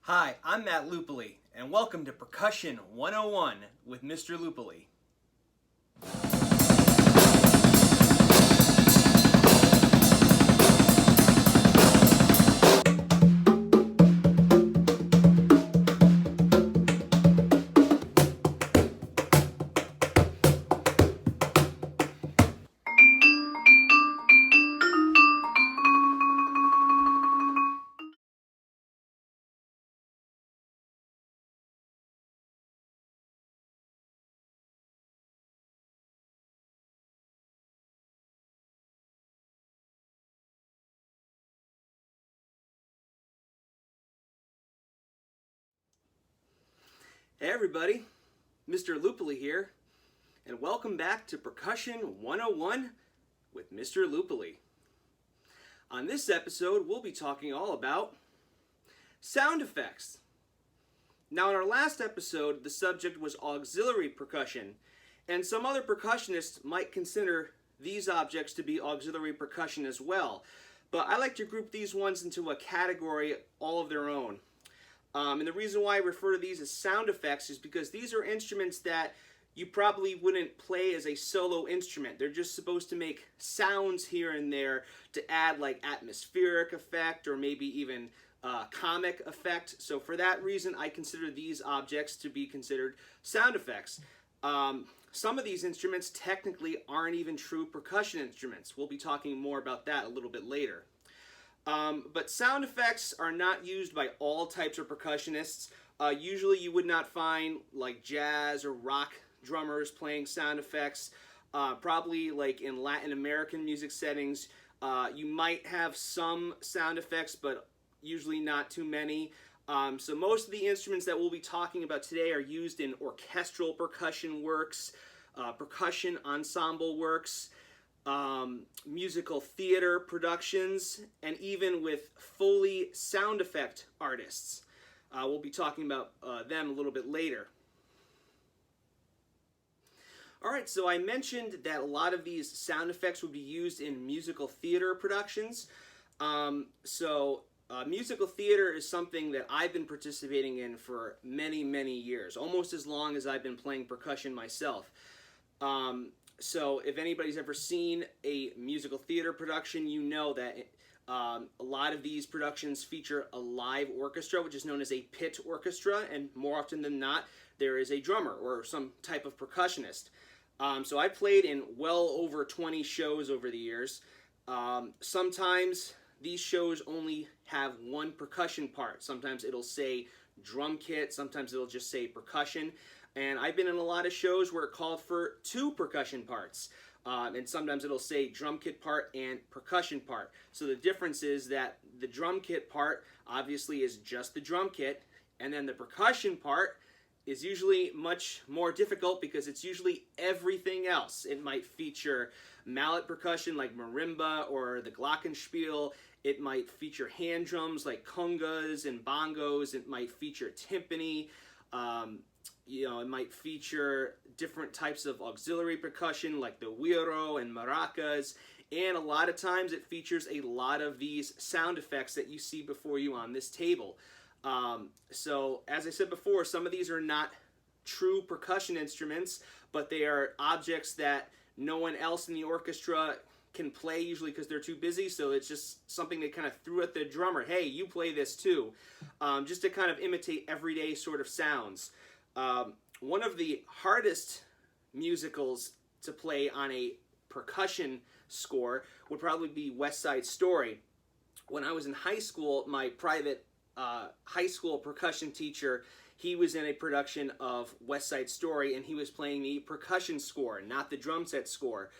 Hi, I'm Matt Lupoli, and welcome to Percussion 101 with Mr. Lupoli. Hey everybody, Mr. Lupoli here, and welcome back to Percussion 101 with Mr. Lupoli. On this episode, we'll be talking all about sound effects. Now, in our last episode, the subject was auxiliary percussion, and some other percussionists might consider these objects to be auxiliary percussion as well, but I like to group these ones into a category all of their own. And the reason why I refer to these as sound effects is because these are instruments that you probably wouldn't play as a solo instrument. They're just supposed to make sounds here and there to add like atmospheric effect or maybe even comic effect. So for that reason, I consider these objects to be considered sound effects. Some of these instruments technically aren't even true percussion instruments. We'll be talking more about that a little bit later. But sound effects are not used by all types of percussionists. Usually you would not find like jazz or rock drummers playing sound effects. Probably like in Latin American music settings, you might have some sound effects, but usually not too many. So most of the instruments that we'll be talking about today are used in orchestral percussion works, percussion ensemble works, musical theater productions, and even with Foley sound effect artists. We'll be talking about them a little bit later. Alright, so I mentioned that a lot of these sound effects would be used in musical theater productions. Musical theater is something that I've been participating in for many, many years, almost as long as I've been playing percussion myself. So if anybody's ever seen a musical theater production, you know that a lot of these productions feature a live orchestra, which is known as a pit orchestra, and more often than not, there is a drummer or some type of percussionist. So I played in well over 20 shows over the years. Sometimes these shows only have one percussion part. Sometimes it'll say drum kit, sometimes it'll just say percussion. And I've been in a lot of shows where it called for two percussion parts. And sometimes it'll say drum kit part and percussion part. So the difference is that the drum kit part obviously is just the drum kit, and then the percussion part is usually much more difficult because it's usually everything else. It might feature mallet percussion like marimba or the glockenspiel. It might feature hand drums like congas and bongos. It might feature timpani. It might feature different types of auxiliary percussion like the güiro and maracas, and a lot of times it features a lot of these sound effects that you see before you on this table. So as I said before, some of these are not true percussion instruments, but they are objects that no one else in the orchestra can play, usually because they're too busy, so it's just something they kind of threw at the drummer. Hey, you play this too, just to kind of imitate everyday sort of sounds. One of the hardest musicals to play on a percussion score would probably be West Side Story. When I was in high school, my private high school percussion teacher, he was in a production of West Side Story, and he was playing the percussion score, not the drum set score.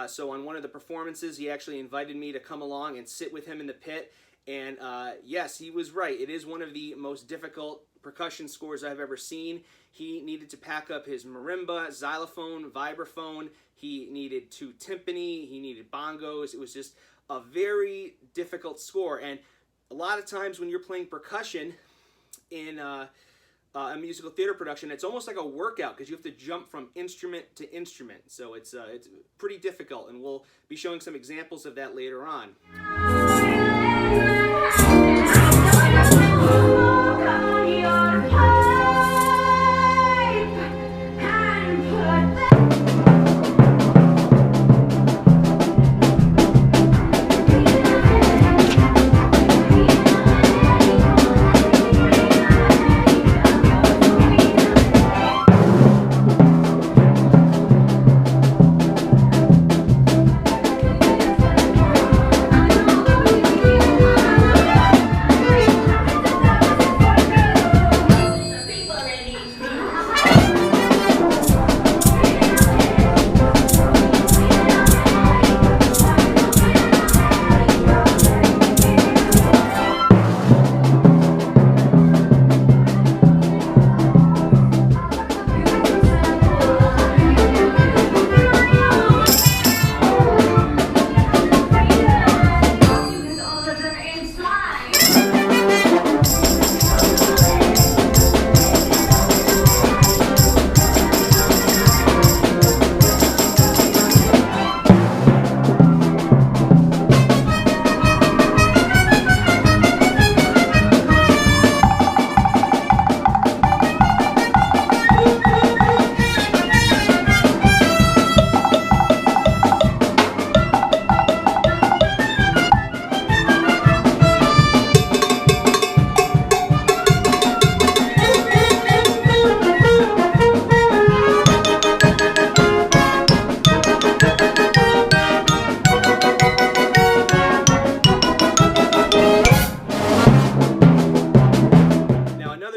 So on one of the performances, he actually invited me to come along and sit with him in the pit. And yes, he was right. It is one of the most difficult percussion scores I've ever seen. He needed to pack up his marimba, xylophone, vibraphone. He needed two timpani. He needed bongos. It was just a very difficult score. And a lot of times when you're playing percussion in a musical theater production, it's almost like a workout because you have to jump from instrument to instrument. So it's pretty difficult, and we'll be showing some examples of that later on.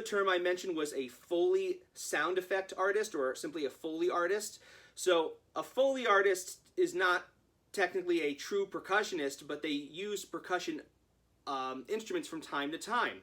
term I mentioned was a Foley sound effect artist, or simply a Foley artist. So a Foley artist is not technically a true percussionist, but they use percussion instruments from time to time.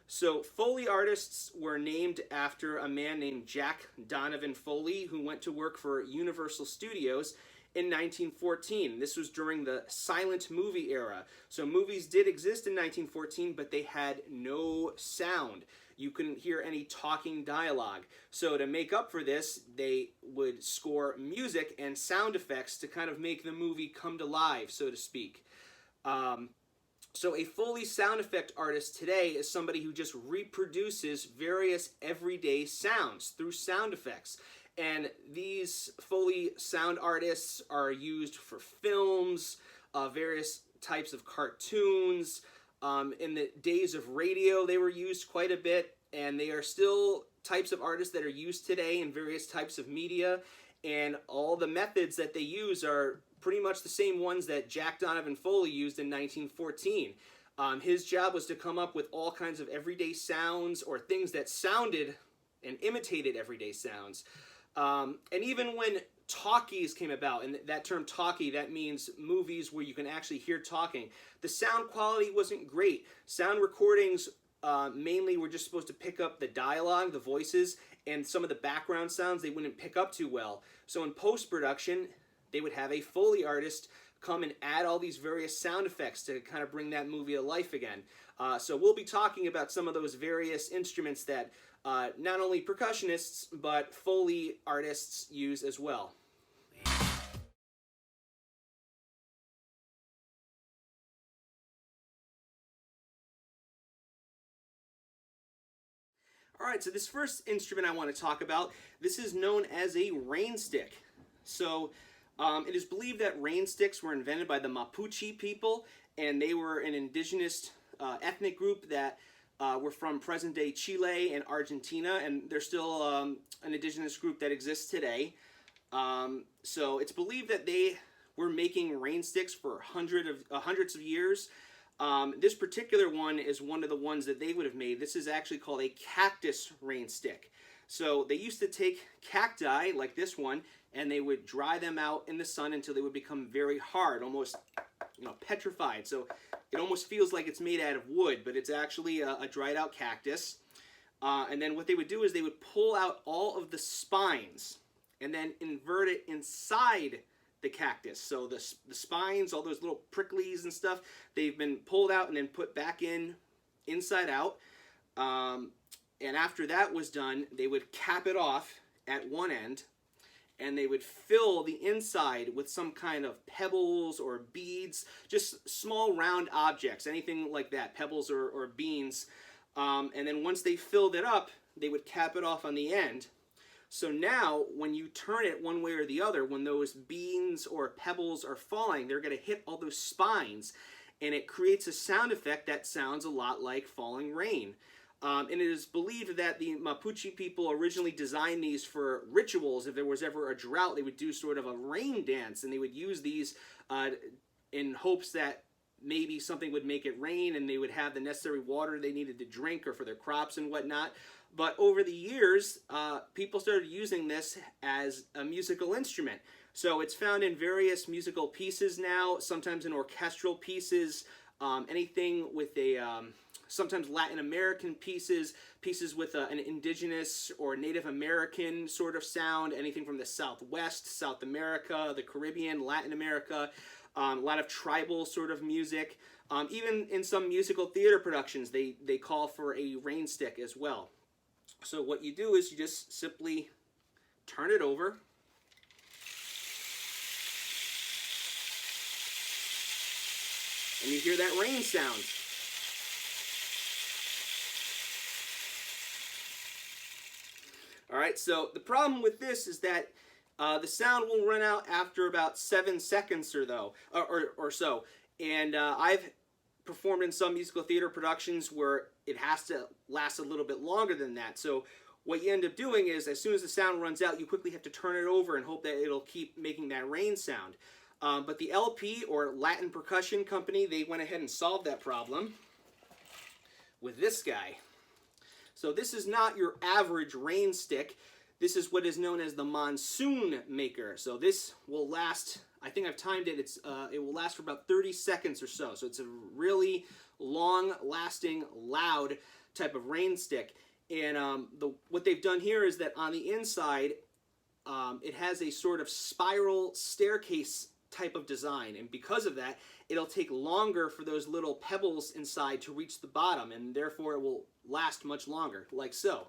So Foley artists were named after a man named Jack Donovan Foley, who went to work for Universal Studios in 1914. This was during the silent movie era. So movies did exist in 1914, but they had no sound. You couldn't hear any talking dialogue. So to make up for this, they would score music and sound effects to kind of make the movie come to life, so to speak. So a Foley sound effect artist today is somebody who just reproduces various everyday sounds through sound effects. And these Foley sound artists are used for films, various types of cartoons. In the days of radio, they were used quite a bit, and they are still types of artists that are used today in various types of media. And all the methods that they use are pretty much the same ones that Jack Donovan Foley used in 1914. His job was to come up with all kinds of everyday sounds or things that sounded and imitated everyday sounds. And even when talkies came about, and that term talkie, that means movies where you can actually hear talking, the sound quality wasn't great. Sound recordings mainly were just supposed to pick up the dialogue, the voices, and some of the background sounds they wouldn't pick up too well. So in post-production, they would have a Foley artist come and add all these various sound effects to kind of bring that movie to life again. So we'll be talking about some of those various instruments that not only percussionists, but Foley artists use as well. All right, so this first instrument I want to talk about, this is known as a rain stick. So it is believed that rain sticks were invented by the Mapuche people, and they were an indigenous ethnic group that were from present-day Chile and Argentina, and they're still an indigenous group that exists today. So it's believed that they were making rain sticks for hundreds of years. This particular one is one of the ones that they would have made. This is actually called a cactus rain stick. So they used to take cacti, like this one, and they would dry them out in the sun until they would become very hard, almost petrified. So it almost feels like it's made out of wood, but it's actually a dried out cactus. And then what they would do is they would pull out all of the spines and then invert it inside the cactus. So the spines, all those little pricklies and stuff, they've been pulled out and then put back inside out. And after that was done, they would cap it off at one end, and they would fill the inside with some kind of pebbles or beads, just small round objects, anything like that, pebbles or beans. And then once they filled it up, they would cap it off on the end. So now, when you turn it one way or the other, when those beans or pebbles are falling, they're going to hit all those spines, and it creates a sound effect that sounds a lot like falling rain. And it is believed that the Mapuche people originally designed these for rituals. If there was ever a drought, they would do sort of a rain dance, and they would use these in hopes that maybe something would make it rain, and they would have the necessary water they needed to drink or for their crops and whatnot. But over the years, people started using this as a musical instrument. So it's found in various musical pieces now, sometimes in orchestral pieces, anything with a... sometimes Latin American pieces with an indigenous or Native American sort of sound, anything from the Southwest, South America, the Caribbean, Latin America, a lot of tribal sort of music. Even in some musical theater productions, they call for a rain stick as well. So what you do is you just simply turn it over. And you hear that rain sound. All right, so the problem with this is that the sound will run out after about 7 seconds or so. And I've performed in some musical theater productions where it has to last a little bit longer than that. So what you end up doing is, as soon as the sound runs out, you quickly have to turn it over and hope that it'll keep making that rain sound. But the LP, or Latin Percussion Company, they went ahead and solved that problem with this guy. So this is not your average rain stick. This is what is known as the monsoon maker. So this will last, I think I've timed it, it will last for about 30 seconds or so. So it's a really long-lasting, loud type of rain stick. And what they've done here is that on the inside, it has a sort of spiral staircase type of design, and because of that, it'll take longer for those little pebbles inside to reach the bottom, and therefore it will last much longer, like so.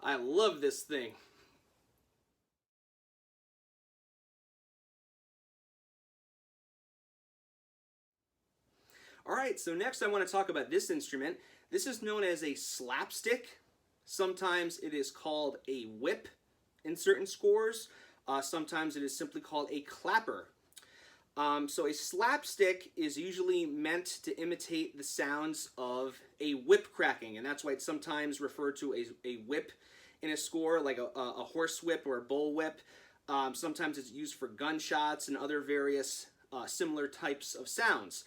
I love this thing. Alright, so next I want to talk about this instrument. This is known as a slapstick. Sometimes it is called a whip in certain scores. Sometimes it is simply called a clapper. So a slapstick is usually meant to imitate the sounds of a whip cracking, and that's why it's sometimes referred to as a whip in a score, like a horse whip or a bull whip. Sometimes it's used for gunshots and other various similar types of sounds.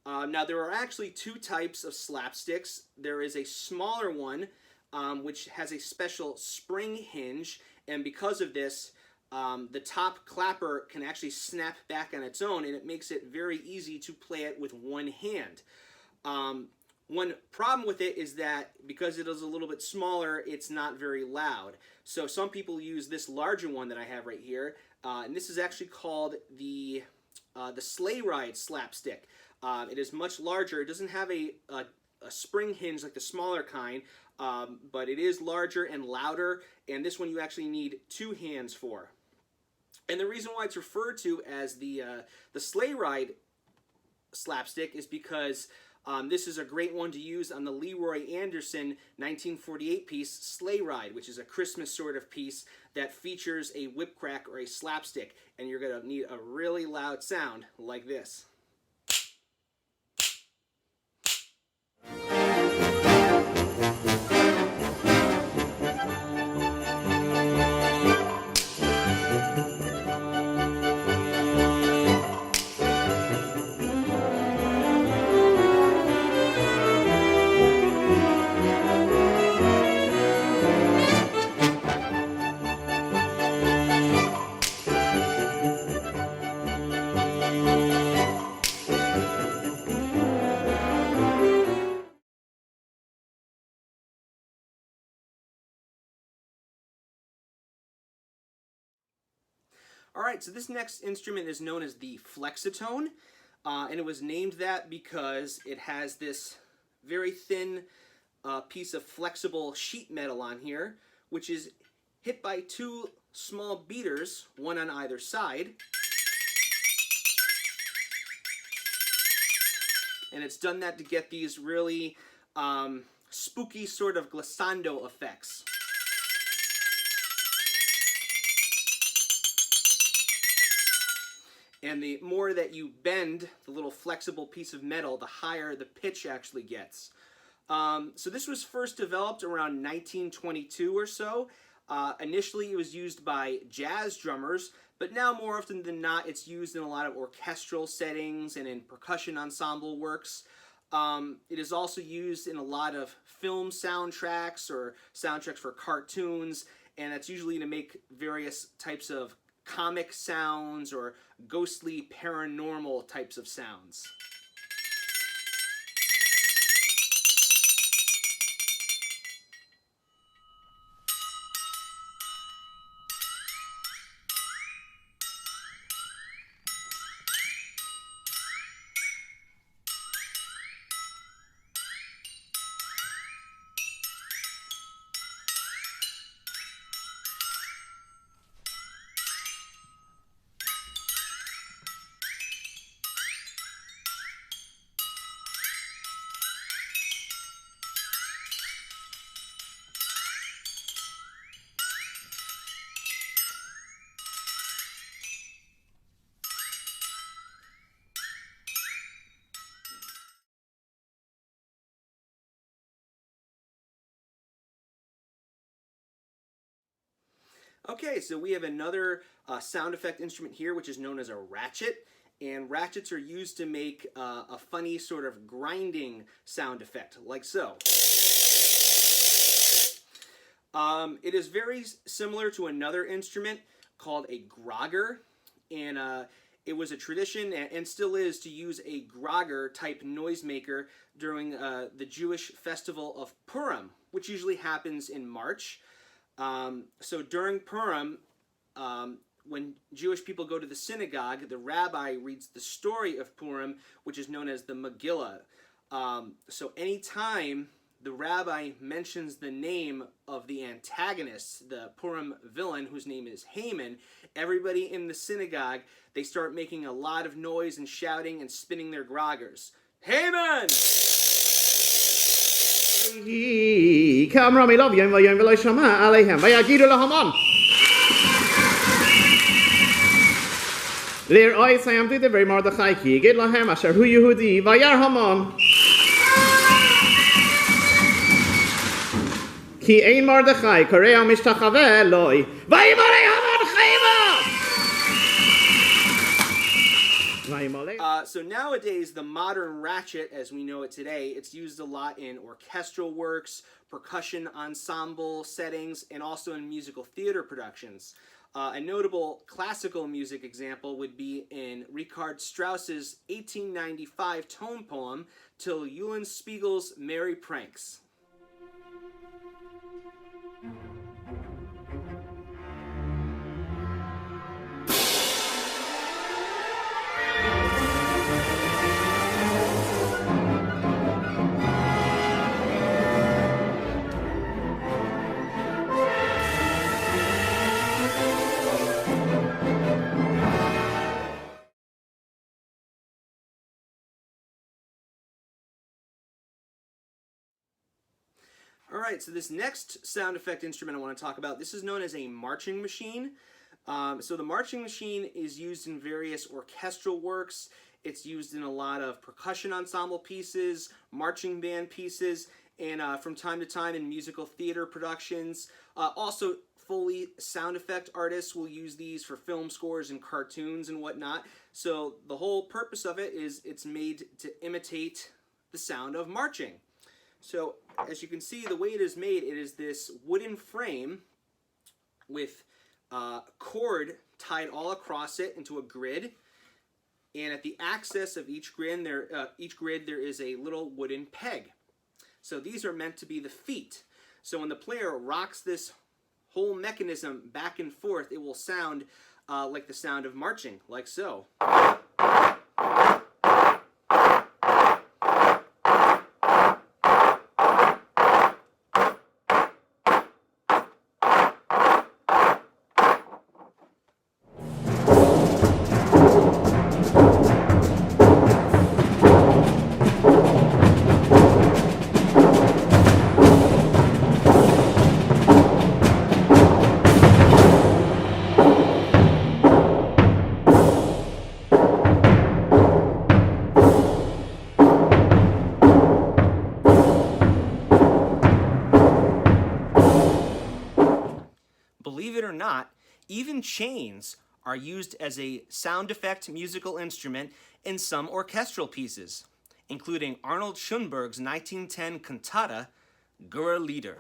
Now there are actually two types of slapsticks. There is a smaller one which has a special spring hinge, and because of this, the top clapper can actually snap back on its own, and it makes it very easy to play it with one hand. One problem with it is that because it is a little bit smaller, it's not very loud. So some people use this larger one that I have right here, and this is actually called the sleigh ride slapstick. It is much larger. It doesn't have a spring hinge like the smaller kind, but it is larger and louder, and this one you actually need two hands for. And the reason why it's referred to as the sleigh ride slapstick is because this is a great one to use on the Leroy Anderson 1948 piece Sleigh Ride, which is a Christmas sort of piece that features a whip crack or a slapstick, and you're going to need a really loud sound like this. Alright, so this next instrument is known as the Flexatone, and it was named that because it has this very thin piece of flexible sheet metal on here, which is hit by two small beaters, one on either side. And it's done that to get these really spooky sort of glissando effects. And the more that you bend the little flexible piece of metal, the higher the pitch actually gets. So this was first developed around 1922 or so. Initially it was used by jazz drummers, but now more often than not it's used in a lot of orchestral settings and in percussion ensemble works. It is also used in a lot of film soundtracks or soundtracks for cartoons, and that's usually to make various types of comic sounds or ghostly paranormal types of sounds. Okay, so we have another sound effect instrument here, which is known as a ratchet. And ratchets are used to make a funny sort of grinding sound effect, like so. It is very similar to another instrument called a grogger, and it was a tradition and still is to use a grogger type noisemaker during the Jewish festival of Purim, which usually happens in March. So during Purim, when Jewish people go to the synagogue, the rabbi reads the story of Purim, which is known as the Megillah. So anytime the rabbi mentions the name of the antagonist, the Purim villain, whose name is Haman, everybody in the synagogue, they start making a lot of noise and shouting and spinning their groggers. Haman! Lir ois I am the very Mordechai ki get lahem asher hu Yehudi vayar Haman ki ein Mordechai korea mishtachave loy vayimare Haman chayva. So nowadays, the modern ratchet, as we know it today, it's used a lot in orchestral works, percussion ensemble settings, and also in musical theater productions. A notable classical music example would be in Richard Strauss's 1895 tone poem, Till Eulenspiegel's Merry Pranks. Alright, so this next sound effect instrument I want to talk about, this is known as a marching machine. So the marching machine is used in various orchestral works. It's used in a lot of percussion ensemble pieces, marching band pieces, and from time to time in musical theater productions. Also, Foley sound effect artists will use these for film scores and cartoons and whatnot. So the whole purpose of it is it's made to imitate the sound of marching. So, as you can see, the way it is made, it is this wooden frame with cord tied all across it into a grid. And at the axis of each grid, there is a little wooden peg. So these are meant to be the feet. So when the player rocks this whole mechanism back and forth, it will sound like the sound of marching, like so. Believe it or not, even chains are used as a sound effect musical instrument in some orchestral pieces, including Arnold Schoenberg's 1910 cantata, Gura Lieder.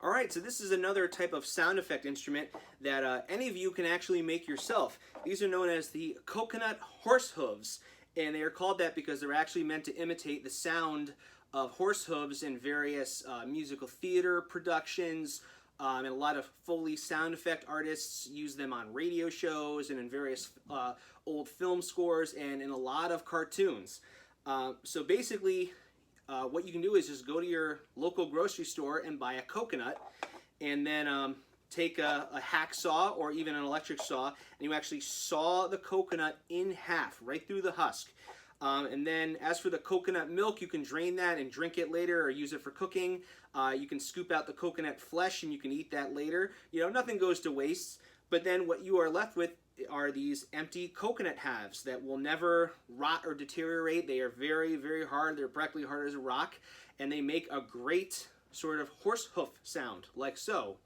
Alright, so this is another type of sound effect instrument that any of you can actually make yourself. These are known as the coconut horse hooves, and they are called that because they're actually meant to imitate the sound of horse hooves in various musical theater productions, and a lot of Foley sound effect artists use them on radio shows and in various old film scores and in a lot of cartoons. So basically, what you can do is just go to your local grocery store and buy a coconut, and then take a hacksaw or even an electric saw, and you actually saw the coconut in half, right through the husk. And then as for the coconut milk, you can drain that and drink it later or use it for cooking. You can scoop out the coconut flesh and you can eat that later. You know, nothing goes to waste. But then what you are left with are these empty coconut halves that will never rot or deteriorate. They are very, very hard. They're practically hard as a rock. And they make a great sort of horse hoof sound, like so.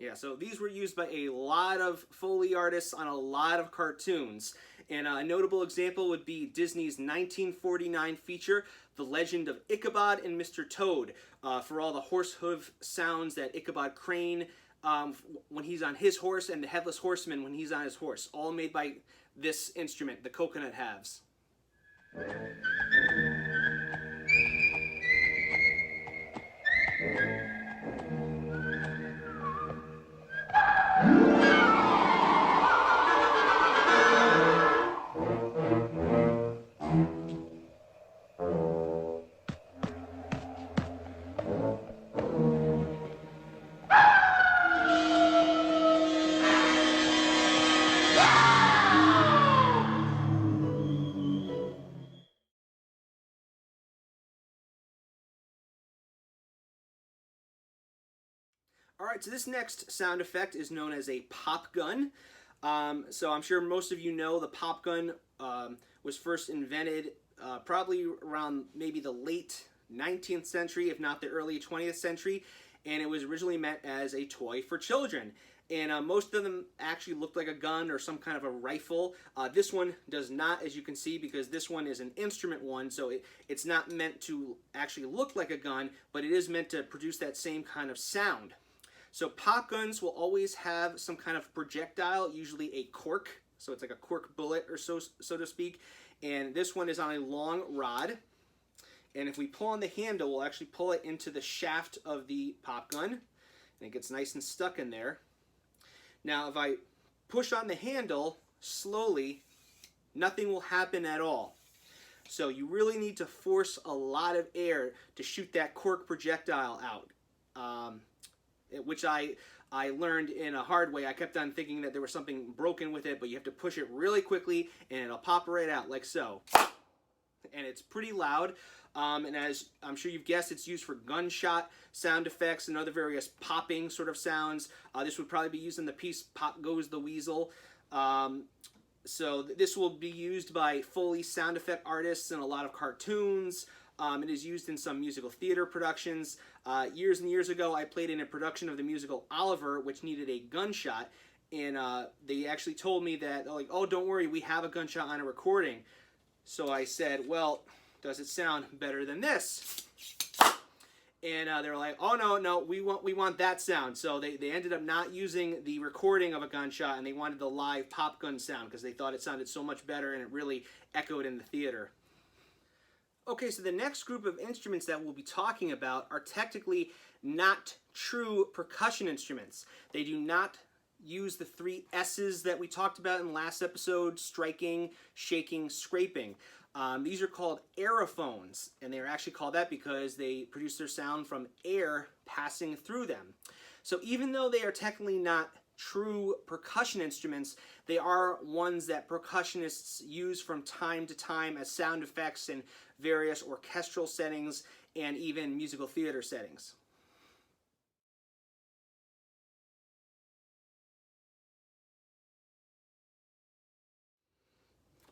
Yeah, so these were used by a lot of Foley artists on a lot of cartoons. And a notable example would be Disney's 1949 feature, The Legend of Ichabod and Mr. Toad, for all the horse hoof sounds that Ichabod Crane when he's on his horse and the Headless Horseman when he's on his horse, all made by this instrument, the coconut halves. Alright, so this next sound effect is known as a pop gun. So I'm sure most of you know the pop gun was first invented probably around maybe the late 19th century, if not the early 20th century, and it was originally meant as a toy for children. And most of them actually looked like a gun or some kind of a rifle. This one does not, as you can see, because this one is an instrument one, so it's not meant to actually look like a gun, but it is meant to produce that same kind of sound. So pop guns will always have some kind of projectile, usually a cork, so it's like a cork bullet or so to speak, and this one is on a long rod, and if we pull on the handle, we'll actually pull it into the shaft of the pop gun, and it gets nice and stuck in there. Now if I push on the handle slowly, nothing will happen at all. So you really need to force a lot of air to shoot that cork projectile out. Which I learned in a hard way. I kept on thinking that there was something broken with it, but you have to push it really quickly and it'll pop right out like so. And it's pretty loud, and as I'm sure you've guessed, it's used for gunshot sound effects and other various popping sort of sounds. This would probably be used in the piece Pop Goes the Weasel. So this will be used by Foley sound effect artists in a lot of cartoons. It is used in some musical theater productions. Years and years ago, I played in a production of the musical Oliver, which needed a gunshot, and they actually told me that, like, oh, don't worry, we have a gunshot on a recording. So I said, well, does it sound better than this? And they were like, oh, no, we want that sound. So they ended up not using the recording of a gunshot, and they wanted the live pop gun sound because they thought it sounded so much better and it really echoed in the theater. Okay, so the next group of instruments that we'll be talking about are technically not true percussion instruments. They do not use the 3 S's that we talked about in the last episode: striking, shaking, scraping. These are called aerophones, and they're actually called that because they produce their sound from air passing through them. So even though they are technically not true percussion instruments, they are ones that percussionists use from time to time as sound effects in various orchestral settings and even musical theater settings.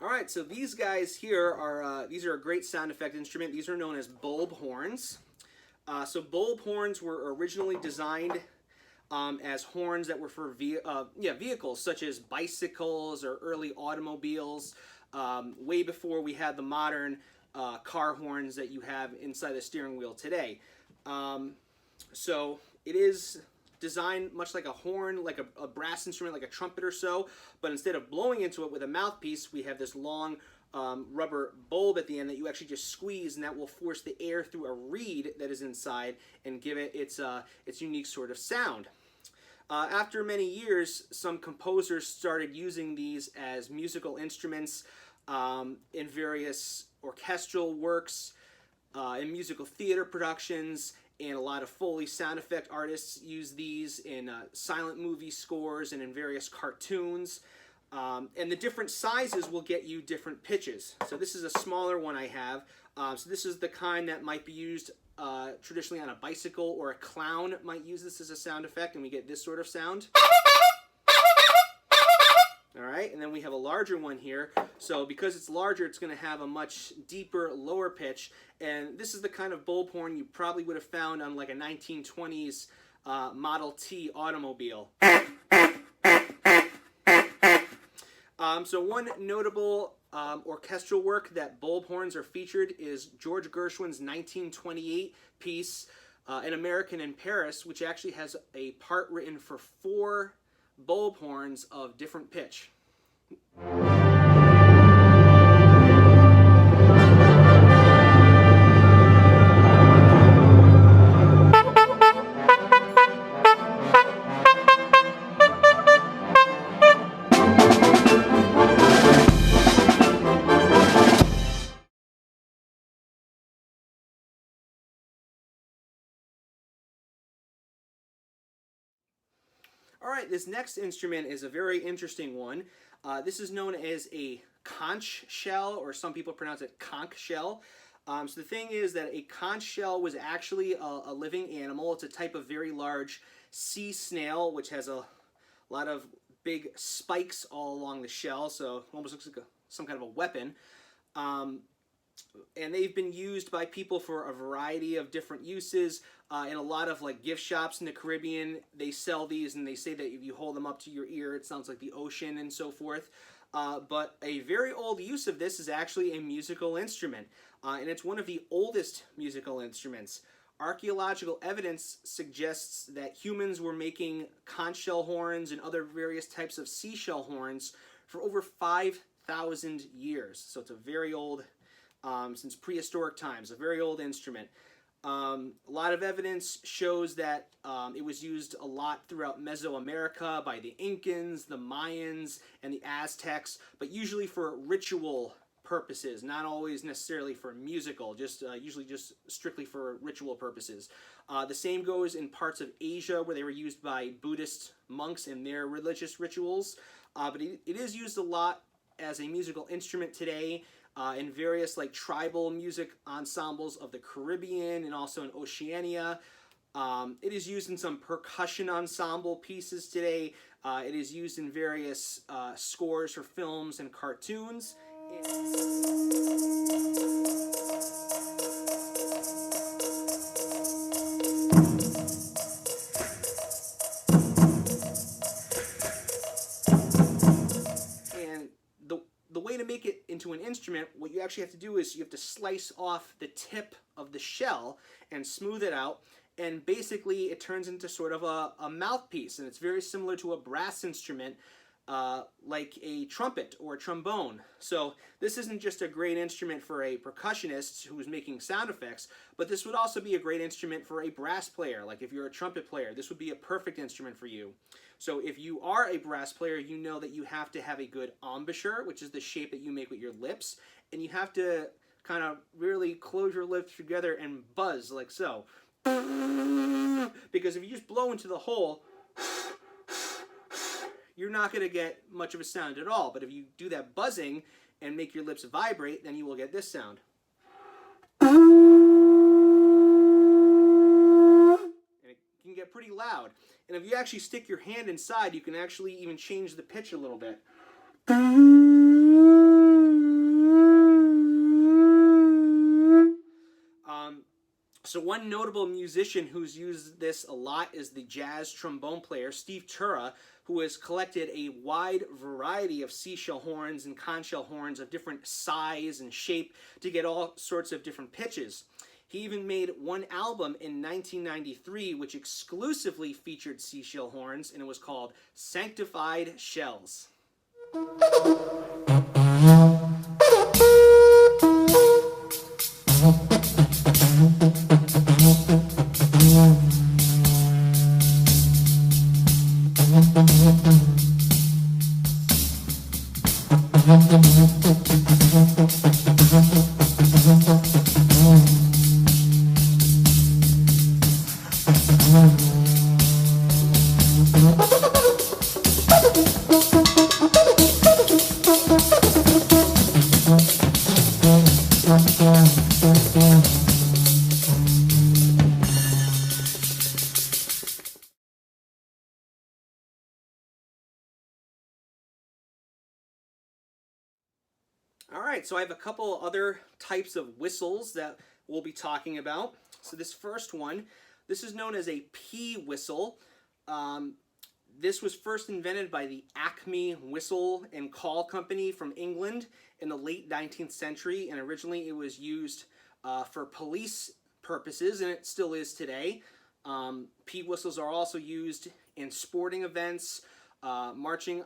Alright, so these guys here are these are a great sound effect instrument. These are known as bulb horns. So bulb horns were originally designed as horns that were for vehicles such as bicycles or early automobiles, way before we had the modern car horns that you have inside the steering wheel today. So it is designed much like a horn, like a brass instrument, like a trumpet or so, but instead of blowing into it with a mouthpiece, we have this long rubber bulb at the end that you actually just squeeze, and that will force the air through a reed that is inside and give it its unique sort of sound. After many years, some composers started using these as musical instruments in various orchestral works, in musical theater productions, and a lot of Foley sound effect artists use these in silent movie scores and in various cartoons. And the different sizes will get you different pitches. So this is a smaller one I have. So this is the kind that might be used traditionally on a bicycle, or a clown might use this as a sound effect, and we get this sort of sound. All right, and then we have a larger one here. So because it's larger, it's going to have a much deeper, lower pitch. And this is the kind of bulb horn you probably would have found on like a 1920s Model T automobile. So one notable orchestral work that bulb horns are featured is George Gershwin's 1928 piece, An American in Paris, which actually has a part written for 4 bulb horns of different pitch. All right, this next instrument is a very interesting one. This is known as a conch shell, or some people pronounce it conch shell. So the thing is that a conch shell was actually a living animal. It's a type of very large sea snail, which has a lot of big spikes all along the shell, so it almost looks like some kind of a weapon. And they've been used by people for a variety of different uses. In a lot of like gift shops in the Caribbean, they sell these, and they say that if you hold them up to your ear, it sounds like the ocean and so forth. But a very old use of this is actually a musical instrument, and it's one of the oldest musical instruments. Archaeological evidence suggests that humans were making conch shell horns and other various types of seashell horns for over 5,000 years. So it's a very old, since prehistoric times, a very old instrument. A lot of evidence shows that it was used a lot throughout Mesoamerica by the Incans, the Mayans, and the Aztecs, but usually for ritual purposes, not always necessarily for musical, just usually just strictly for ritual purposes. The same goes in parts of Asia, where they were used by Buddhist monks in their religious rituals, but it is used a lot as a musical instrument today in various like tribal music ensembles of the Caribbean and also in Oceania. It is used in some percussion ensemble pieces today. It is used in various scores for films and cartoons. And the way to make it into an instrument, what you actually have to do is you have to slice off the tip of the shell and smooth it out, and basically it turns into sort of a mouthpiece, and it's very similar to a brass instrument, like a trumpet or a trombone. So this isn't just a great instrument for a percussionist who's making sound effects, but this would also be a great instrument for a brass player. Like if you're a trumpet player, this would be a perfect instrument for you. So if you are a brass player, you know that you have to have a good embouchure, which is the shape that you make with your lips, and you have to kind of really close your lips together and buzz like so. Because if you just blow into the hole, you're not going to get much of a sound at all. But if you do that buzzing and make your lips vibrate, then you will get this sound. And it can get pretty loud. And if you actually stick your hand inside, you can actually even change the pitch a little bit. So one notable musician who's used this a lot is the jazz trombone player Steve Tura, who has collected a wide variety of seashell horns and conch shell horns of different size and shape to get all sorts of different pitches. He even made one album in 1993 which exclusively featured seashell horns, and it was called Sanctified Shells. All right, so I have a couple other types of whistles that we'll be talking about. So this first one, this is known as a P whistle. This was first invented by the Acme Whistle and Call Company from England in the late 19th century, and originally it was used for police purposes, and it still is today. P whistles are also used in sporting events, marching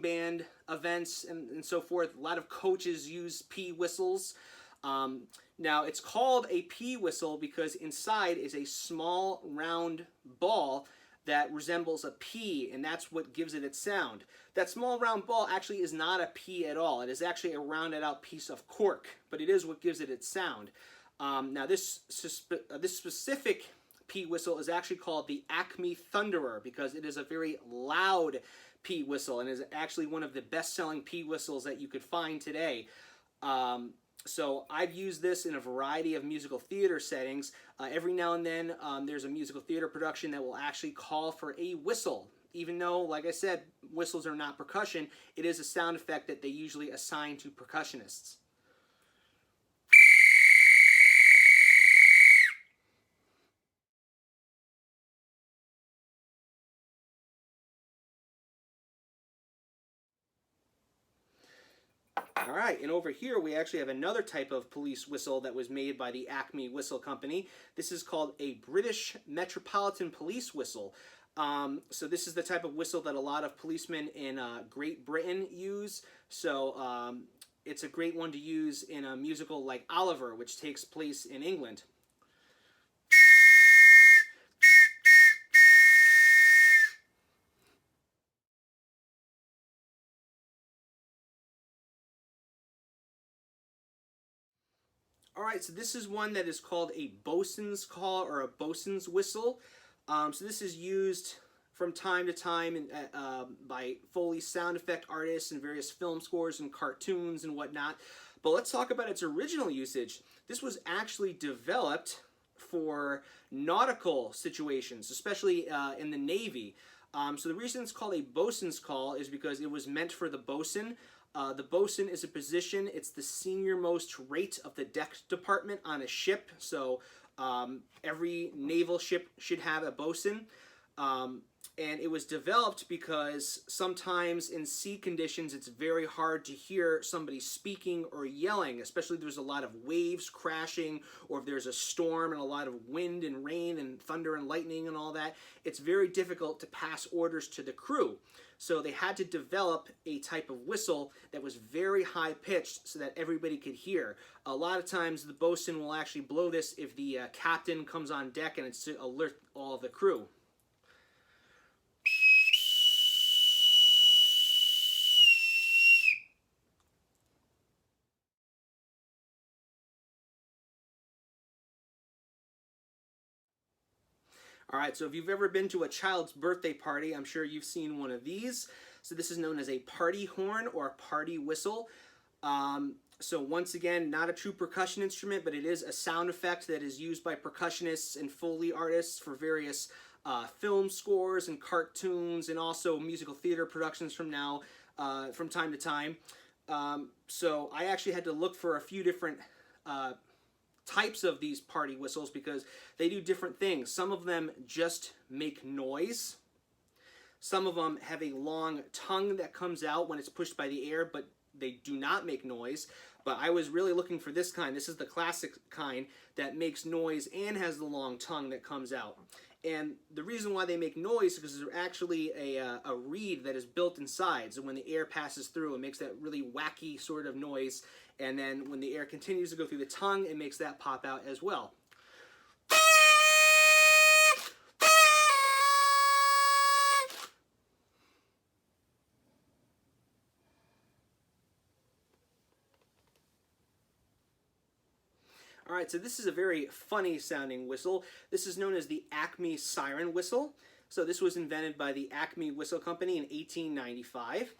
band events, and so forth. A lot of coaches use P whistles. Now, it's called a P whistle because inside is a small round ball that resembles a P, and that's what gives it its sound. That small round ball actually is not a P at all. It is actually a rounded out piece of cork, but it is what gives it its sound. Now, this specific P whistle is actually called the Acme Thunderer because it is a very loud P whistle and is actually one of the best-selling P whistles that you could find today. So I've used this in a variety of musical theater settings. Every now and then there's a musical theater production that will actually call for a whistle. Even though, like I said, whistles are not percussion, it is a sound effect that they usually assign to percussionists. All right, and over here we actually have another type of police whistle that was made by the Acme Whistle Company. This is called a British Metropolitan Police whistle. So this is the type of whistle that a lot of policemen in Great Britain use. So it's a great one to use in a musical like Oliver, which takes place in England. All right, so this is one that is called a bosun's call or a bosun's whistle. So this is used from time to time by Foley sound effect artists and various film scores and cartoons and whatnot. But let's talk about its original usage. This was actually developed for nautical situations, especially in the Navy. So the reason it's called a bosun's call is because it was meant for the bosun. The bosun is a position, it's the senior most rate of the deck department on a ship, so every naval ship should have a bosun. And it was developed because sometimes in sea conditions it's very hard to hear somebody speaking or yelling, especially if there's a lot of waves crashing or if there's a storm and a lot of wind and rain and thunder and lightning and all that. It's very difficult to pass orders to the crew. So they had to develop a type of whistle that was very high pitched so that everybody could hear. A lot of times the bosun will actually blow this if the captain comes on deck, and it's to alert all the crew. All right, so if you've ever been to a child's birthday party, I'm sure you've seen one of these. So this is known as a party horn or a party whistle. So once again, not a true percussion instrument, but it is a sound effect that is used by percussionists and Foley artists for various film scores and cartoons and also musical theater productions from time to time. So I actually had to look for a few different types of these party whistles because they do different things. Some of them just make noise. Some of them have a long tongue that comes out when it's pushed by the air, but they do not make noise. But I was really looking for this kind. This is the classic kind that makes noise and has the long tongue that comes out. And the reason why they make noise is because there's actually a reed that is built inside. So when the air passes through, it makes that really wacky sort of noise. And then when the air continues to go through the tongue, it makes that pop out as well. All right, so this is a very funny sounding whistle. This is known as the Acme siren whistle. So this was invented by the Acme Whistle Company in 1895.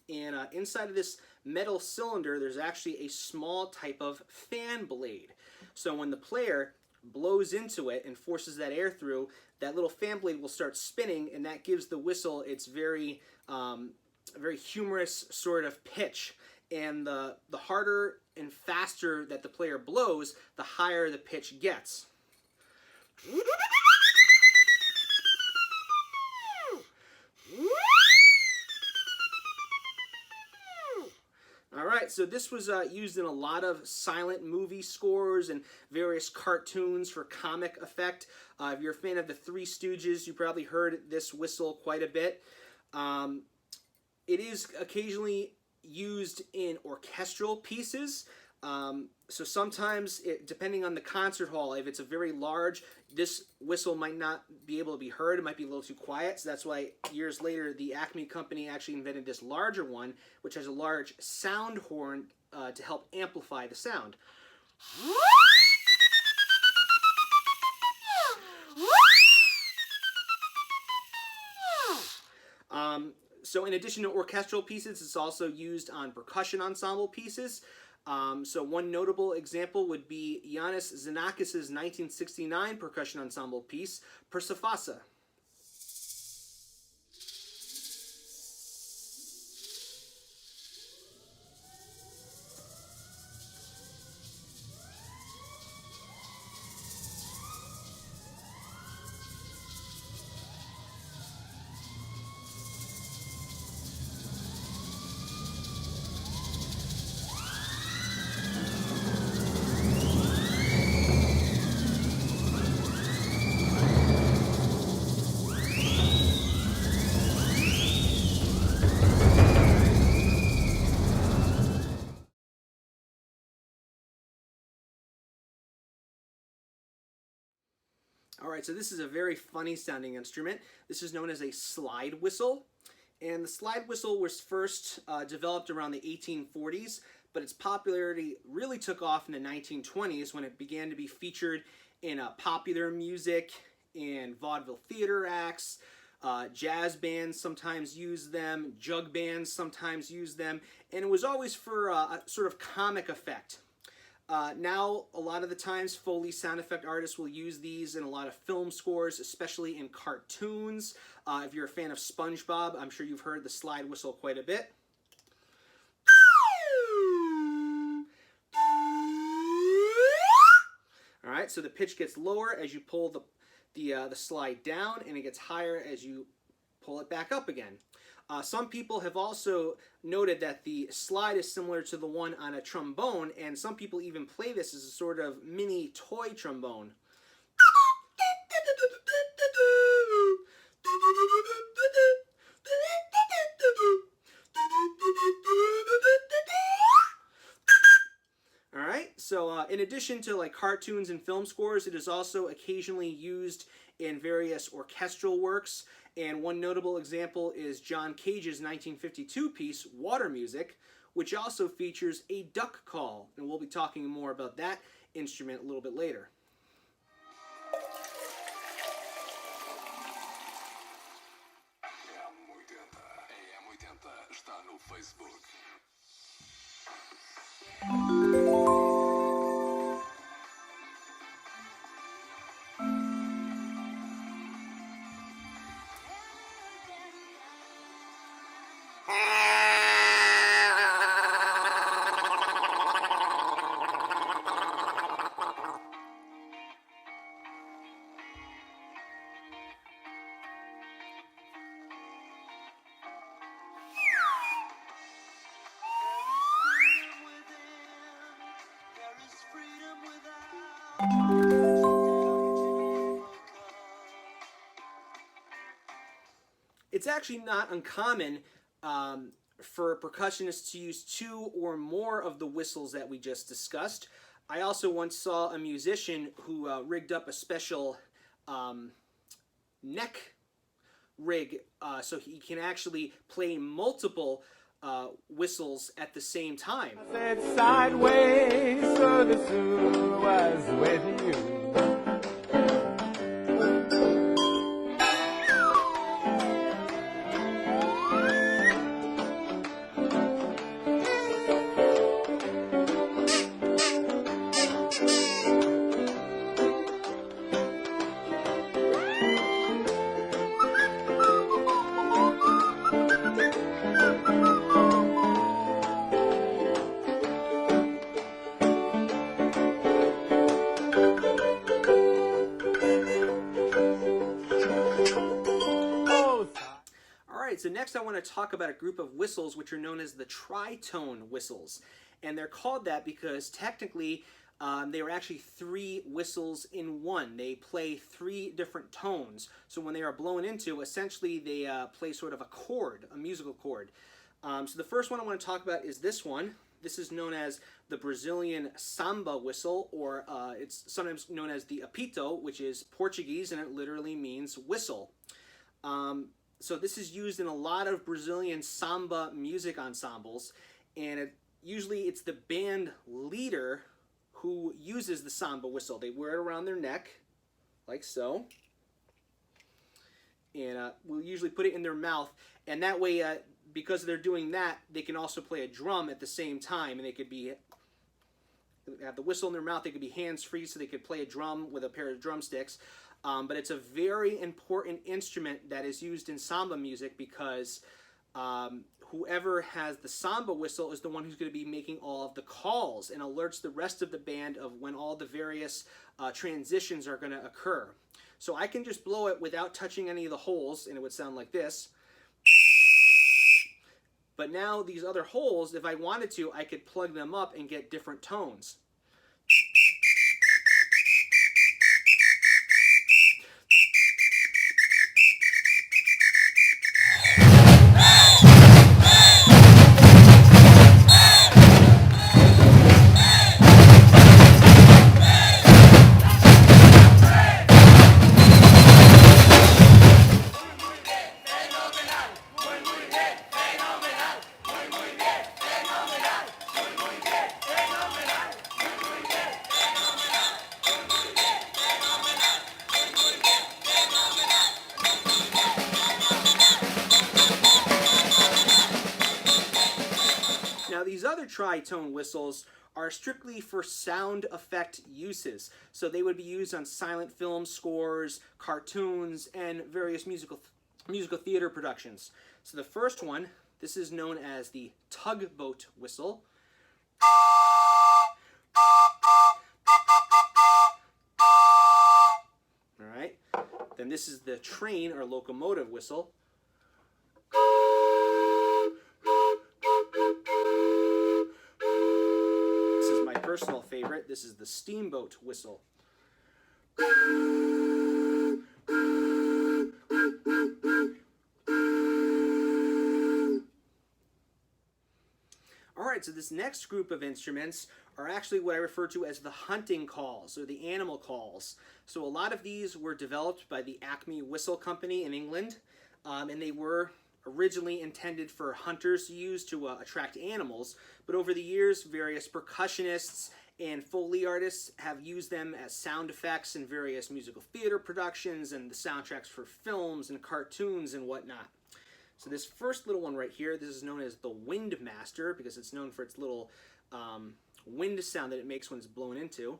And inside of this metal cylinder, there's actually a small type of fan blade. So when the player blows into it and forces that air through, that little fan blade will start spinning, and that gives the whistle its very humorous sort of pitch. And the harder and faster that the player blows, the higher the pitch gets. Alright, so this was used in a lot of silent movie scores and various cartoons for comic effect. If you're a fan of the Three Stooges, you probably heard this whistle quite a bit. It is occasionally used in orchestral pieces. So sometimes, depending on the concert hall, if it's a very large, this whistle might not be able to be heard. It might be a little too quiet. So that's why years later, the Acme company actually invented this larger one, which has a large sound horn to help amplify the sound. So in addition to orchestral pieces, it's also used on percussion ensemble pieces. So one notable example would be Yanis Xenakis' 1969 percussion ensemble piece, Persifasa. Alright, so this is a very funny sounding instrument. This is known as a slide whistle. And the slide whistle was first developed around the 1840s, but its popularity really took off in the 1920s when it began to be featured in popular music, in vaudeville theater acts. Jazz bands sometimes use them, jug bands sometimes use them, and it was always for a sort of comic effect. Now, a lot of the times, Foley sound effect artists will use these in a lot of film scores, especially in cartoons. If you're a fan of SpongeBob, I'm sure you've heard the slide whistle quite a bit. Alright, so the pitch gets lower as you pull the slide down, and it gets higher as you pull it back up again. Some people have also noted that the slide is similar to the one on a trombone, and some people even play this as a sort of mini toy trombone. Alright, so in addition to like cartoons and film scores, it is also occasionally used in various orchestral works. And one notable example is John Cage's 1952 piece, Water Music, which also features a duck call. And we'll be talking more about that instrument a little bit later. Está no Facebook. It's actually not uncommon for percussionists to use two or more of the whistles that we just discussed. I also once saw a musician who rigged up a special neck rig so he can actually play multiple whistles at the same time. I said sideways, so the Sioux was with you. so next I want to talk about a group of whistles which are known as the tritone whistles. And they're called that because technically they are actually 3 whistles in one. They play 3 different tones. So when they are blown into, essentially they play sort of a chord, a musical chord. So the first one I want to talk about is this one. This is known as the Brazilian samba whistle, or it's sometimes known as the apito, which is Portuguese, and it literally means whistle. So this is used in a lot of Brazilian samba music ensembles, and usually it's the band leader who uses the samba whistle. They wear it around their neck, like so, and we'll usually put it in their mouth, and that way, because they're doing that, they can also play a drum at the same time, and they could have the whistle in their mouth. They could be hands-free, so they could play a drum with a pair of drumsticks. But it's a very important instrument that is used in samba music because whoever has the samba whistle is the one who's going to be making all of the calls and alerts the rest of the band of when all the various transitions are going to occur. So I can just blow it without touching any of the holes, and it would sound like this. But now these other holes, if I wanted to, I could plug them up and get different tones. Now these other tritone whistles are strictly for sound effect uses. So they would be used on silent film scores, cartoons, and various musical theater productions. So the first one, this is known as the tugboat whistle. All right. Then this is the train or locomotive whistle. This is my personal favorite. This is the steamboat whistle. Alright, so this next group of instruments are actually what I refer to as the hunting calls, or the animal calls. So a lot of these were developed by the Acme Whistle Company in England, and they were originally intended for hunters to use to attract animals, but over the years, various percussionists and Foley artists have used them as sound effects in various musical theater productions and the soundtracks for films and cartoons and whatnot. So this first little one right here, this is known as the Windmaster because it's known for its little wind sound that it makes when it's blown into.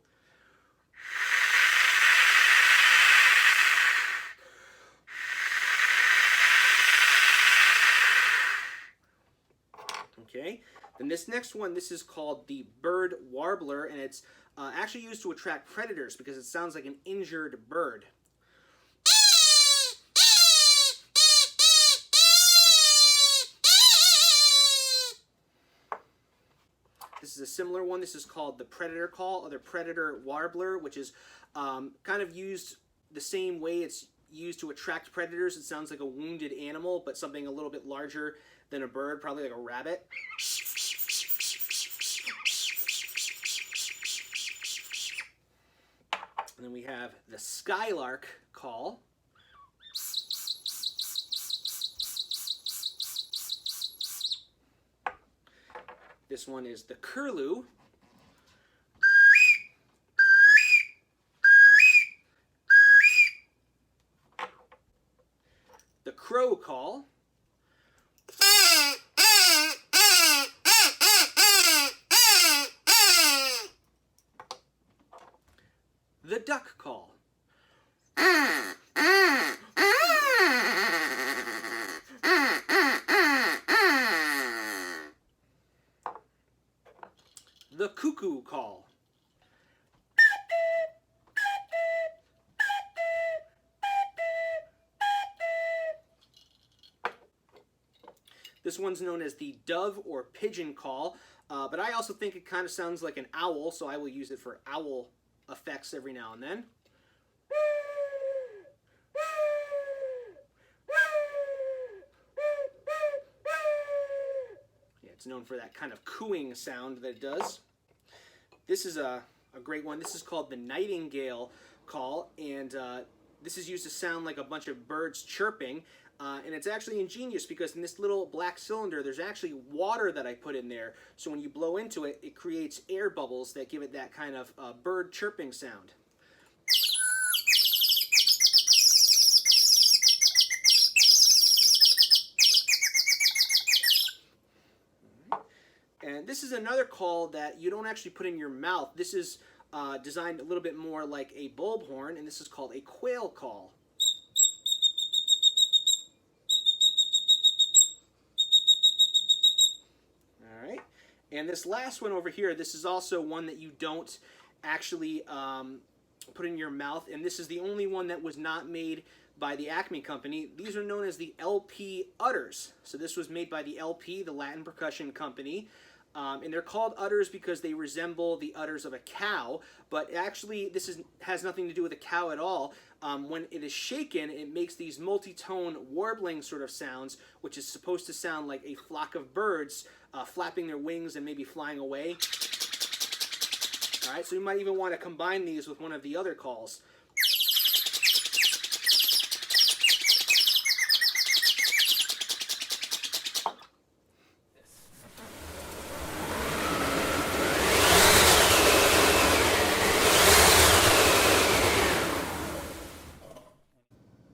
Okay, then this next one, this is called the Bird Warbler, and it's actually used to attract predators because it sounds like an injured bird. This is a similar one. This is called the Predator Call or the Predator Warbler, which is kind of used the same way it's used to attract predators. It sounds like a wounded animal, but something a little bit larger than a bird, probably like a rabbit. And then we have the Skylark Call. This one is the Curlew. The Crow Call. The Duck Call. The Cuckoo Call. This one's known as the dove or pigeon call, but I also think it kind of sounds like an owl, so I will use it for owl effects every now and then. Yeah, it's known for that kind of cooing sound that it does. This is a great one. This is called the nightingale call, and this is used to sound like a bunch of birds chirping, and it's actually ingenious because in this little black cylinder there's actually water that I put in there, so when you blow into it, it creates air bubbles that give it that kind of bird chirping sound. And this is another call that you don't actually put in your mouth. This is designed a little bit more like a bulb horn, and this is called a quail call. All right, and this last one over here, this is also one that you don't actually put in your mouth, and this is the only one that was not made by the Acme company. These are known as the LP udders. So this was made by the LP, the Latin Percussion Company. And they're called udders because they resemble the udders of a cow, but actually this has nothing to do with a cow at all. When it is shaken, it makes these multi-tone warbling sort of sounds, which is supposed to sound like a flock of birds flapping their wings and maybe flying away. All right, so you might even want to combine these with one of the other calls.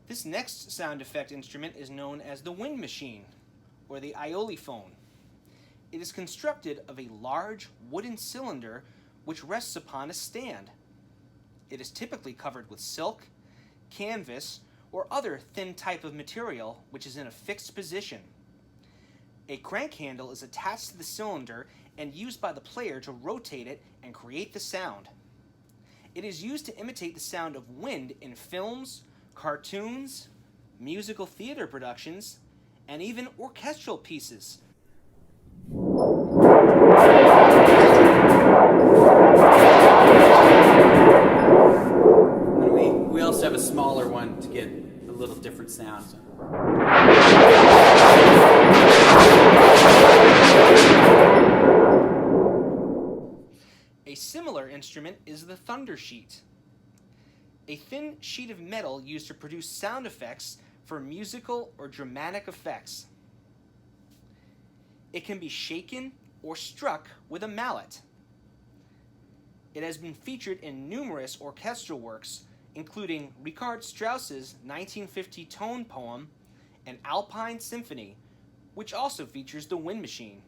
This next sound effect instrument is known as the wind machine, or the iolophone. It is constructed of a large wooden cylinder which rests upon a stand. It is typically covered with silk, canvas, or other thin type of material which is in a fixed position. A crank handle is attached to the cylinder and used by the player to rotate it and create the sound. It is used to imitate the sound of wind in films, cartoons, musical theater productions, and even orchestral pieces. And we also have a smaller one to get a little different sound. A similar instrument is the thunder sheet, a thin sheet of metal used to produce sound effects for musical or dramatic effects. It can be shaken or struck with a mallet. It has been featured in numerous orchestral works, including Richard Strauss's 1950 tone poem and Alpine Symphony, which also features the wind machine.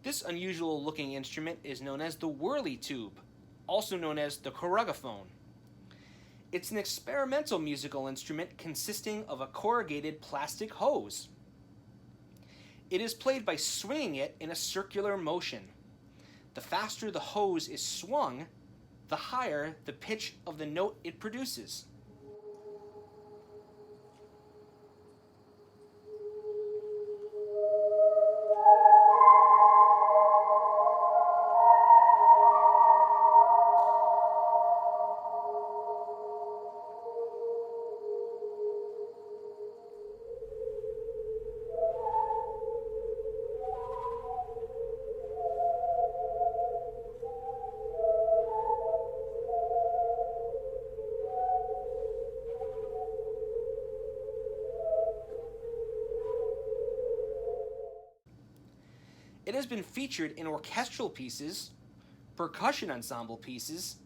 This unusual looking instrument is known as the Whirly tube, also known as the corrugaphone. It's an experimental musical instrument consisting of a corrugated plastic hose. It is played by swinging it in a circular motion. The faster the hose is swung, the higher the pitch of the note it produces. It has been featured in orchestral pieces, percussion ensemble pieces,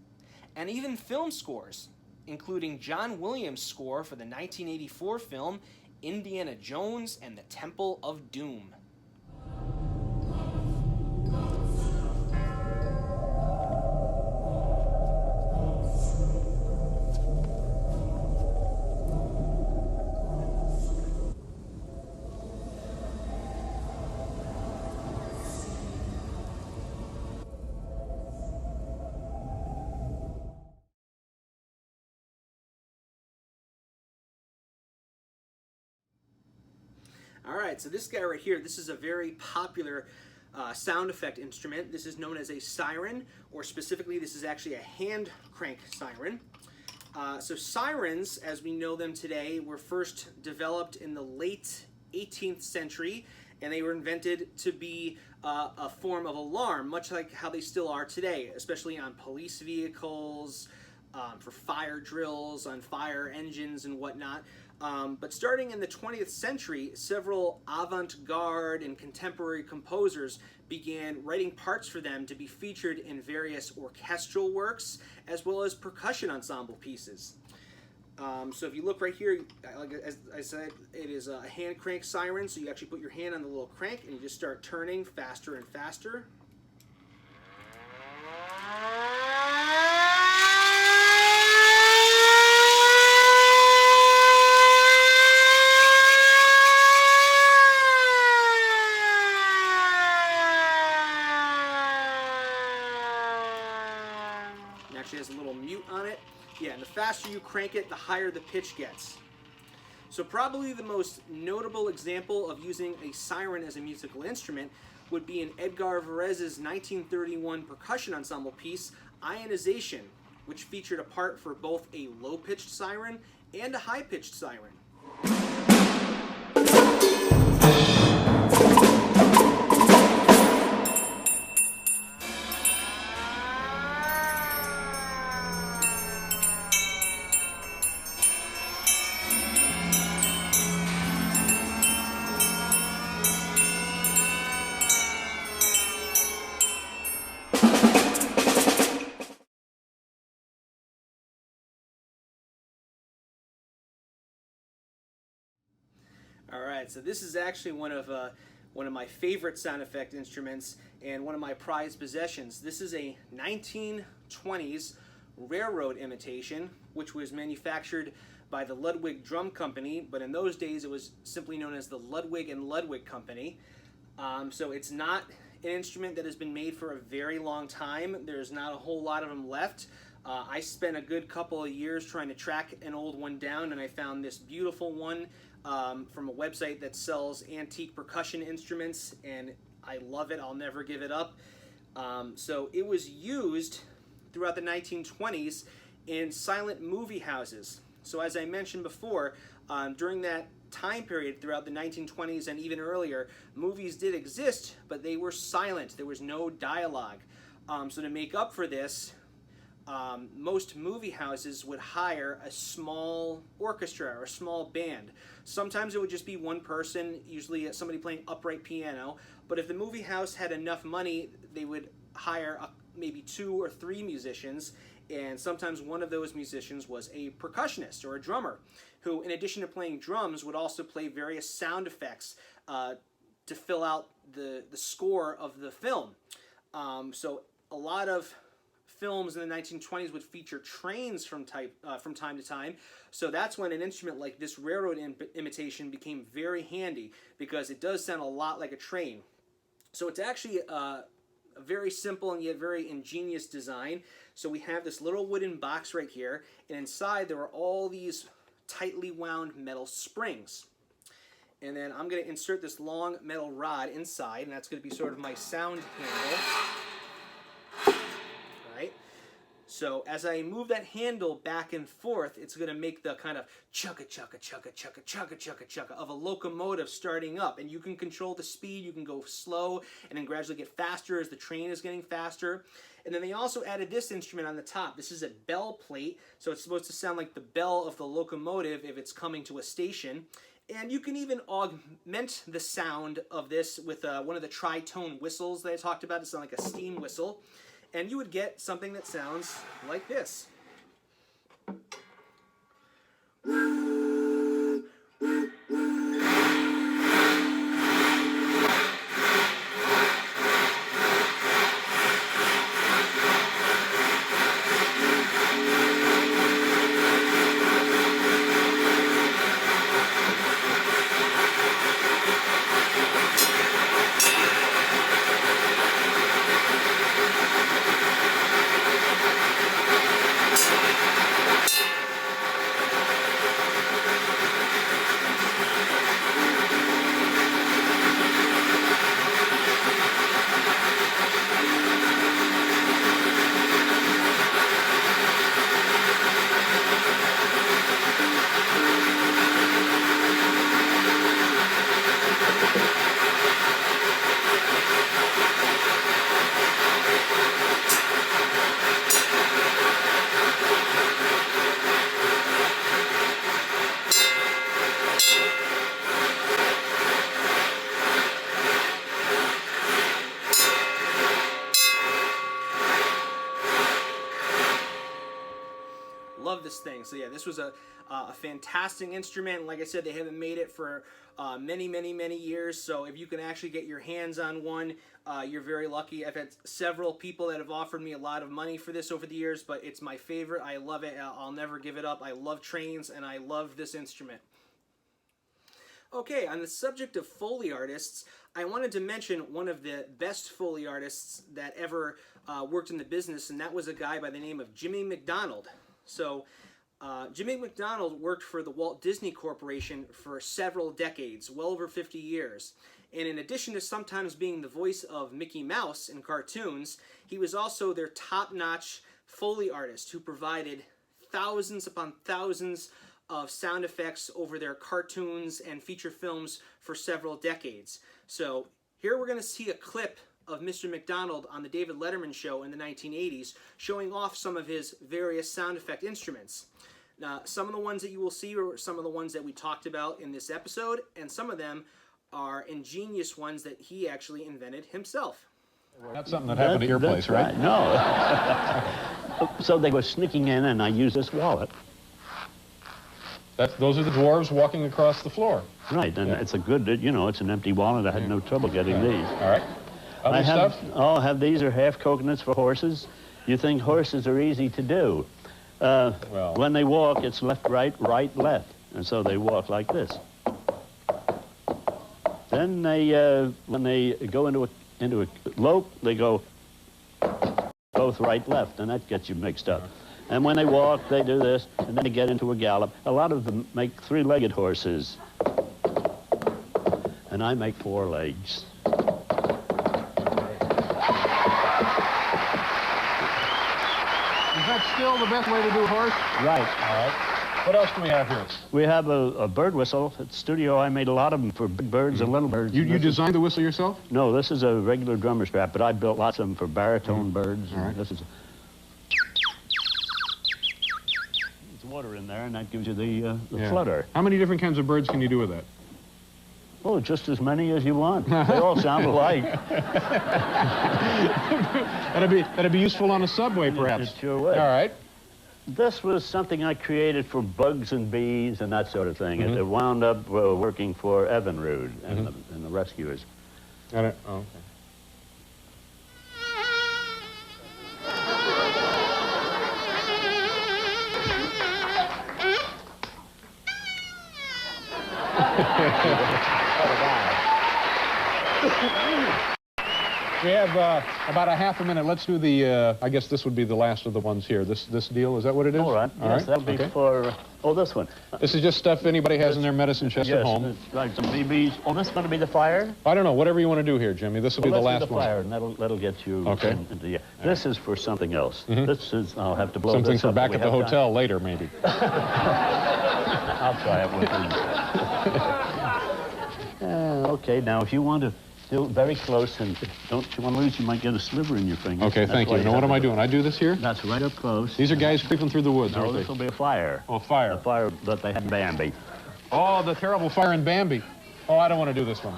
and even film scores, including John Williams' score for the 1984 film Indiana Jones and the Temple of Doom. Alright, so this guy right here, this is a very popular sound effect instrument. This is known as a siren, or specifically this is actually a hand crank siren. So sirens, as we know them today, were first developed in the late 18th century, and they were invented to be a form of alarm, much like how they still are today, especially on police vehicles, for fire drills, on fire engines and whatnot. But starting in the 20th century, several avant-garde and contemporary composers began writing parts for them to be featured in various orchestral works as well as percussion ensemble pieces. So if you look right here, like as I said, it is a hand crank siren, so you actually put your hand on the little crank and you just start turning faster and faster. Actually has a little mute on it. Yeah, and the faster you crank it, the higher the pitch gets. So probably the most notable example of using a siren as a musical instrument would be in Edgar Varèse's 1931 percussion ensemble piece, Ionization, which featured a part for both a low-pitched siren and a high-pitched siren. Alright, so this is actually one of my favorite sound effect instruments and one of my prized possessions. This is a 1920s railroad imitation, which was manufactured by the Ludwig Drum Company, but in those days it was simply known as the Ludwig and Ludwig Company. So it's not an instrument that has been made for a very long time. There's not a whole lot of them left. I spent a good couple of years trying to track an old one down, and I found this beautiful one from a website that sells antique percussion instruments, and I love it. I'll never give it up. So it was used throughout the 1920s in silent movie houses. So as I mentioned before, during that time period throughout the 1920s and even earlier, movies did exist, but they were silent. There was no dialogue. So to make up for this, most movie houses would hire a small orchestra or a small band. Sometimes it would just be one person, usually somebody playing upright piano, but if the movie house had enough money, they would hire maybe 2 or 3 musicians, and sometimes one of those musicians was a percussionist or a drummer, who in addition to playing drums would also play various sound effects to fill out the score of the film. So a lot of films in the 1920s would feature trains from time to time, so that's when an instrument like this railroad imitation became very handy, because it does sound a lot like a train. So it's actually a very simple and yet very ingenious design. So we have this little wooden box right here, and inside there are all these tightly wound metal springs. And then I'm going to insert this long metal rod inside, and that's going to be sort of my sound handle. So as I move that handle back and forth, it's going to make the kind of chugga chugga chugga chugga chugga chugga chugga of a locomotive starting up. And you can control the speed. You can go slow and then gradually get faster as the train is getting faster. And then they also added this instrument on the top. This is a bell plate, so it's supposed to sound like the bell of the locomotive if it's coming to a station. And you can even augment the sound of this with one of the tritone whistles that I talked about to sound like a steam whistle. And you would get something that sounds like this. love this thing. So yeah, this was a fantastic instrument. Like I said, they haven't made it for many, many, many years. So if you can actually get your hands on one, you're very lucky. I've had several people that have offered me a lot of money for this over the years, but it's my favorite. I love it. I'll never give it up. I love trains, and I love this instrument. Okay, on the subject of Foley artists, I wanted to mention one of the best Foley artists that ever worked in the business, and that was a guy by the name of Jimmy McDonald. So, Jimmy McDonald worked for the Walt Disney Corporation for several decades, well over 50 years. And in addition to sometimes being the voice of Mickey Mouse in cartoons, he was also their top-notch Foley artist who provided thousands upon thousands of sound effects over their cartoons and feature films for several decades. So here we're going to see a clip of Mr. McDonald on the David Letterman show in the 1980s showing off some of his various sound effect instruments. Now, some of the ones that you will see are some of the ones that we talked about in this episode, and some of them are ingenious ones that he actually invented himself. That's something that happened at your place, right? No. So they were sneaking in, and I used this wallet. Those are the dwarves walking across the floor. Right, and it's a good, it's an empty wallet. I had no trouble getting these. All right. Other stuff? Have these are half coconuts for horses. You think horses are easy to do. Well. When they walk, it's left, right, left. And so they walk like this. Then they, when they go into a lope, they go both right, left, and that gets you mixed up. And when they walk, they do this, and then they get into a gallop. A lot of them make three-legged horses. And I make four legs. Is that still the best way to do a horse? Right. All right. What else do we have here? We have a bird whistle. At the studio, I made a lot of them for big birds and little birds. You designed the whistle yourself? No, this is a regular drummer strap, but I built lots of them for baritone birds. All right. This is water in there, and that gives you the flutter. How many different kinds of birds can you do with that? Oh, just as many as you want. They all sound alike. That'd be useful on a subway, perhaps. It sure would. All right. This was something I created for bugs and bees and that sort of thing. It wound up working for Evinrude and the rescuers. Okay. We have about a half a minute. Let's do the, I guess this would be the last of the ones here. This deal, is that what it is? All right. Yes, that'll be for, this one. This is just stuff anybody has in their medicine chest at home. Yes, like some BBs. Oh, this is going to be the fire? I don't know, whatever you want to do here, Jimmy. This will be the last one. Fire, and that'll get you into This is for something else. This is, I'll have to blow something this for up. back at the hotel later, maybe. I'll try it with you. Okay, now if you want to do very close and don't you want to lose, you might get a sliver in your finger. Okay, thank you. Now what am I doing? I do this here? That's right up close. These are guys creeping through the woods, no, aren't they? This will be a fire. Oh, fire. A fire that they had in Bambi. Oh, the terrible fire in Bambi. Oh, I don't want to do this one.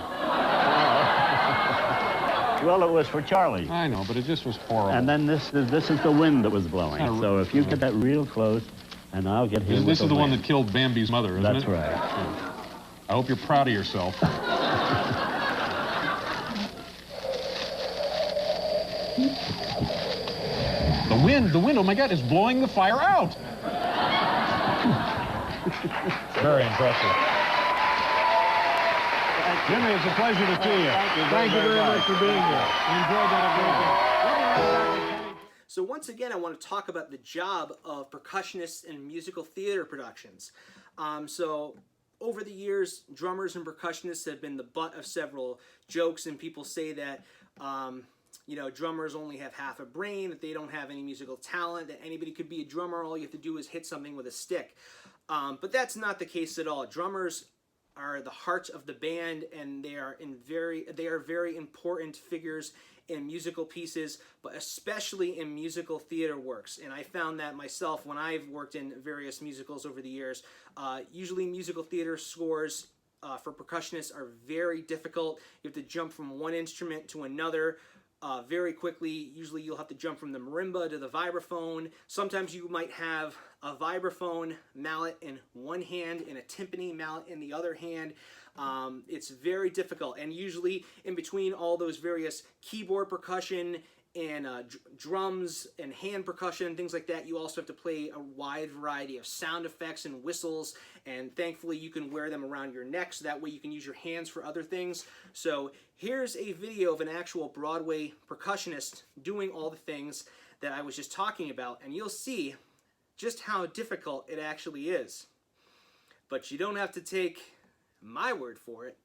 Well, it was for Charlie. I know, but it just was horrible. And then this is the wind that was blowing. So if you get that real close, and I'll get him. This is the one that killed Bambi's mother, isn't it? That's right. I hope you're proud of yourself. The wind, oh my God, is blowing the fire out. Very impressive. Jimmy, it's a pleasure to see you. Thank you very much for being here. Enjoyed that a great deal. So once again, I want to talk about the job of percussionists in musical theater productions. So over the years, drummers and percussionists have been the butt of several jokes, and people say that drummers only have half a brain, that they don't have any musical talent, that anybody could be a drummer, all you have to do is hit something with a stick. But that's not the case at all. Drummers are the heart of the band, and they are very important figures in musical pieces, but especially in musical theater works. And I found that myself when I've worked in various musicals over the years. Usually musical theater scores for percussionists are very difficult. You have to jump from one instrument to another very quickly. Usually you'll have to jump from the marimba to the vibraphone. Sometimes you might have a vibraphone mallet in one hand and a timpani mallet in the other hand. It's very difficult, and usually in between all those various keyboard percussion and drums and hand percussion, things like that, you also have to play a wide variety of sound effects and whistles, and thankfully you can wear them around your neck so that way you can use your hands for other things. So here's a video of an actual Broadway percussionist doing all the things that I was just talking about, and you'll see just how difficult it actually is. But you don't have to take my word for it.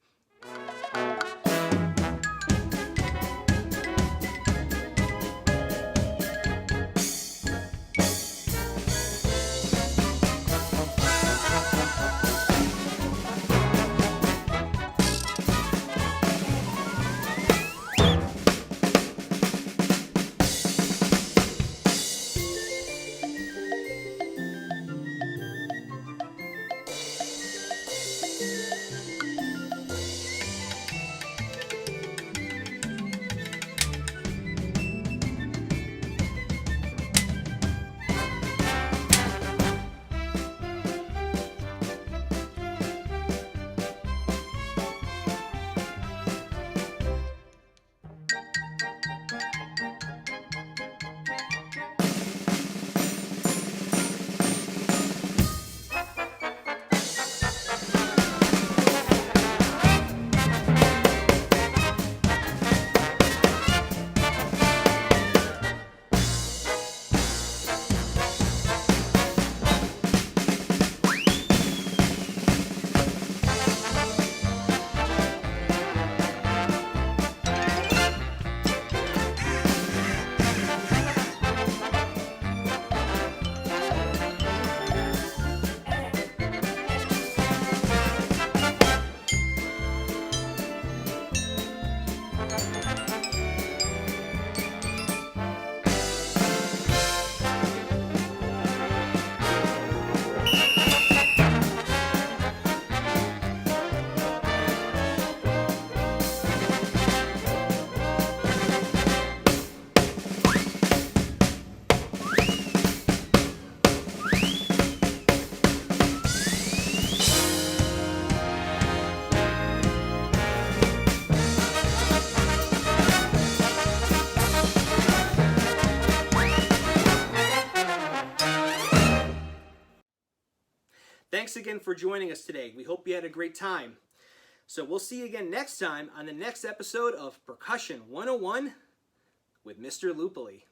Thanks again for joining us today. We hope you had a great time. So we'll see you again next time on the next episode of Percussion 101 with Mr. Lupoli.